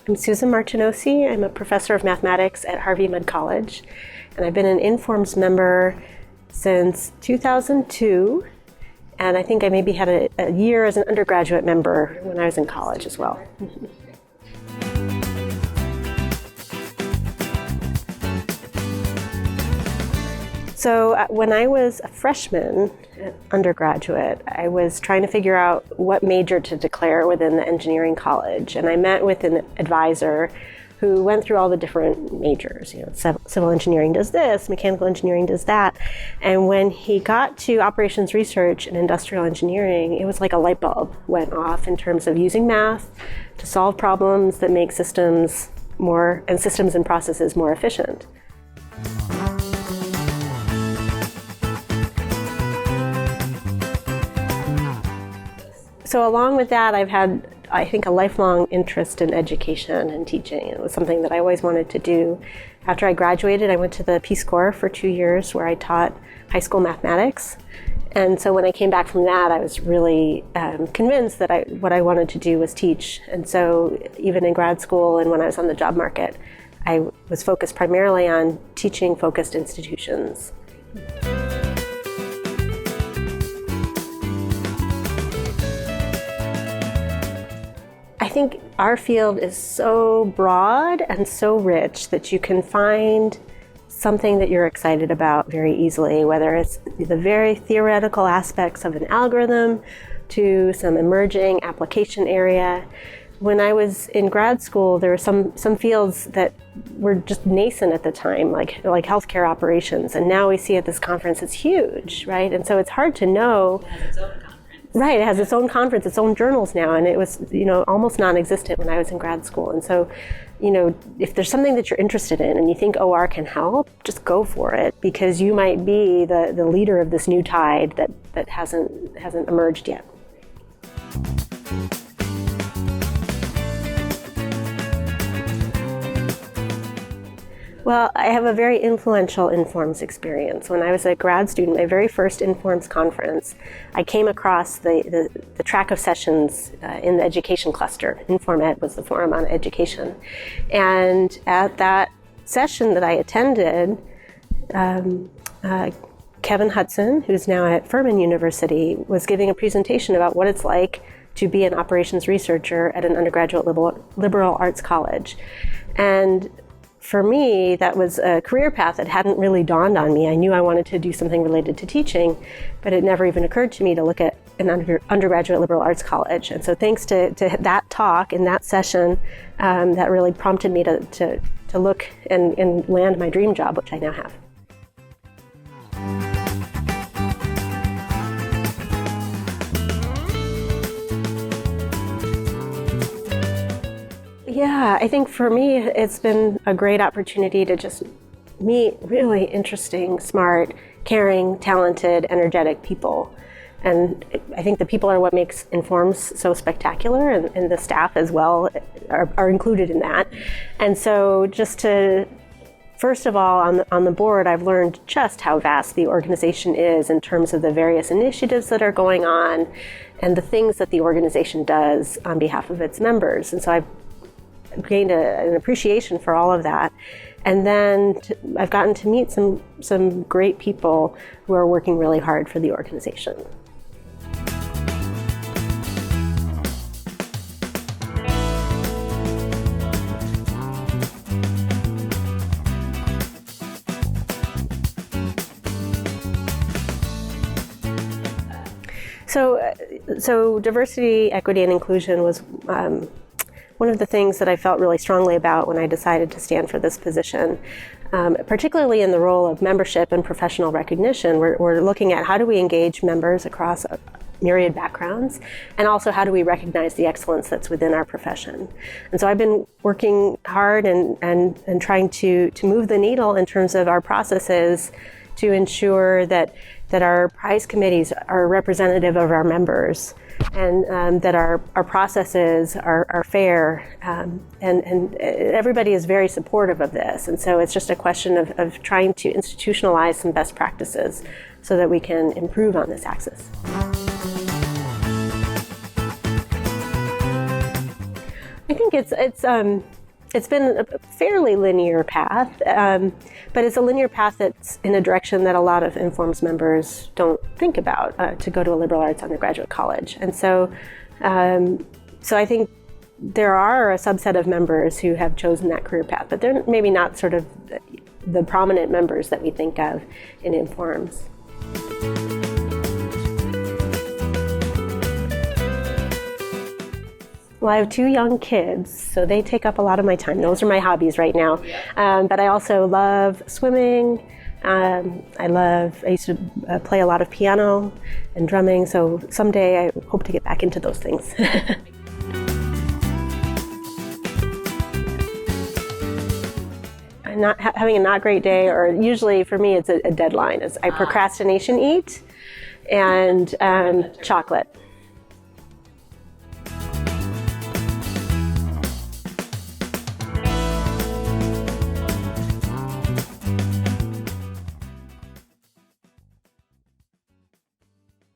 I'm Susan Martonosi. I'm a professor of mathematics at Harvey Mudd College, and I've been an Informs member since 2002, and I think I maybe had a year as an undergraduate member when I was in college as well. So when I was a freshman undergraduate, I was trying to figure out what major to declare within the engineering college. And I met with an advisor who went through all the different majors. Civil engineering does this, mechanical engineering does that. And when he got to operations research and industrial engineering, it was like a light bulb went off in terms of using math to solve problems that make systems and processes more efficient. So along with that, I've had, I think, a lifelong interest in education and teaching. It was something that I always wanted to do. After I graduated, I went to the Peace Corps for 2 years where I taught high school mathematics. And so when I came back from that, I was really convinced that what I wanted to do was teach. And so even in grad school and when I was on the job market, I was focused primarily on teaching-focused institutions. I think our field is so broad and so rich that you can find something that you're excited about very easily, whether it's the very theoretical aspects of an algorithm to some emerging application area. When I was in grad school, there were some fields that were just nascent at the time, like healthcare operations, and now we see at this conference it's huge, right? And so it's hard to know. Right, it has its own conference, its own journals now, and it was, almost non-existent when I was in grad school. And so, if there's something that you're interested in and you think OR can help, just go for it, because you might be the leader of this new tide that hasn't emerged yet. Well, I have a very influential Informs experience. When I was a grad student, my very first Informs conference, I came across the track of sessions in the education cluster. Inform Ed was the forum on education. And at that session that I attended, Kevin Hudson, who's now at Furman University, was giving a presentation about what it's like to be an operations researcher at an undergraduate liberal arts college. And for me, that was a career path that hadn't really dawned on me. I knew I wanted to do something related to teaching, but it never even occurred to me to look at an undergraduate liberal arts college. And so thanks to that talk and that session, that really prompted me to look and land my dream job, which I now have. Yeah, I think for me, it's been a great opportunity to just meet really interesting, smart, caring, talented, energetic people. And I think the people are what makes Informs so spectacular, and the staff as well are included in that. And so just to, first of all, on the board, I've learned just how vast the organization is in terms of the various initiatives that are going on and the things that the organization does on behalf of its members. And so I've gained an appreciation for all of that. And then I've gotten to meet some great people who are working really hard for the organization. So diversity, equity, and inclusion was one of the things that I felt really strongly about when I decided to stand for this position, particularly in the role of membership and professional recognition. We're looking at how do we engage members across myriad backgrounds, and also how do we recognize the excellence that's within our profession. And so I've been working hard and trying to move the needle in terms of our processes to ensure that our prize committees are representative of our members, and that our processes are fair, and everybody is very supportive of this. And so it's just a question of trying to institutionalize some best practices so that we can improve on this axis. I think it's It's been a fairly linear path, but it's a linear path that's in a direction that a lot of Informs members don't think about, to go to a liberal arts undergraduate college. And so I think there are a subset of members who have chosen that career path, but they're maybe not sort of the prominent members that we think of in Informs. Well, I have 2 young kids, so they take up a lot of my time. Those are my hobbies right now. But I also love swimming. I used to play a lot of piano and drumming, so someday I hope to get back into those things. Not having a not great day, or usually for me it's a deadline, is I procrastination eat and chocolate.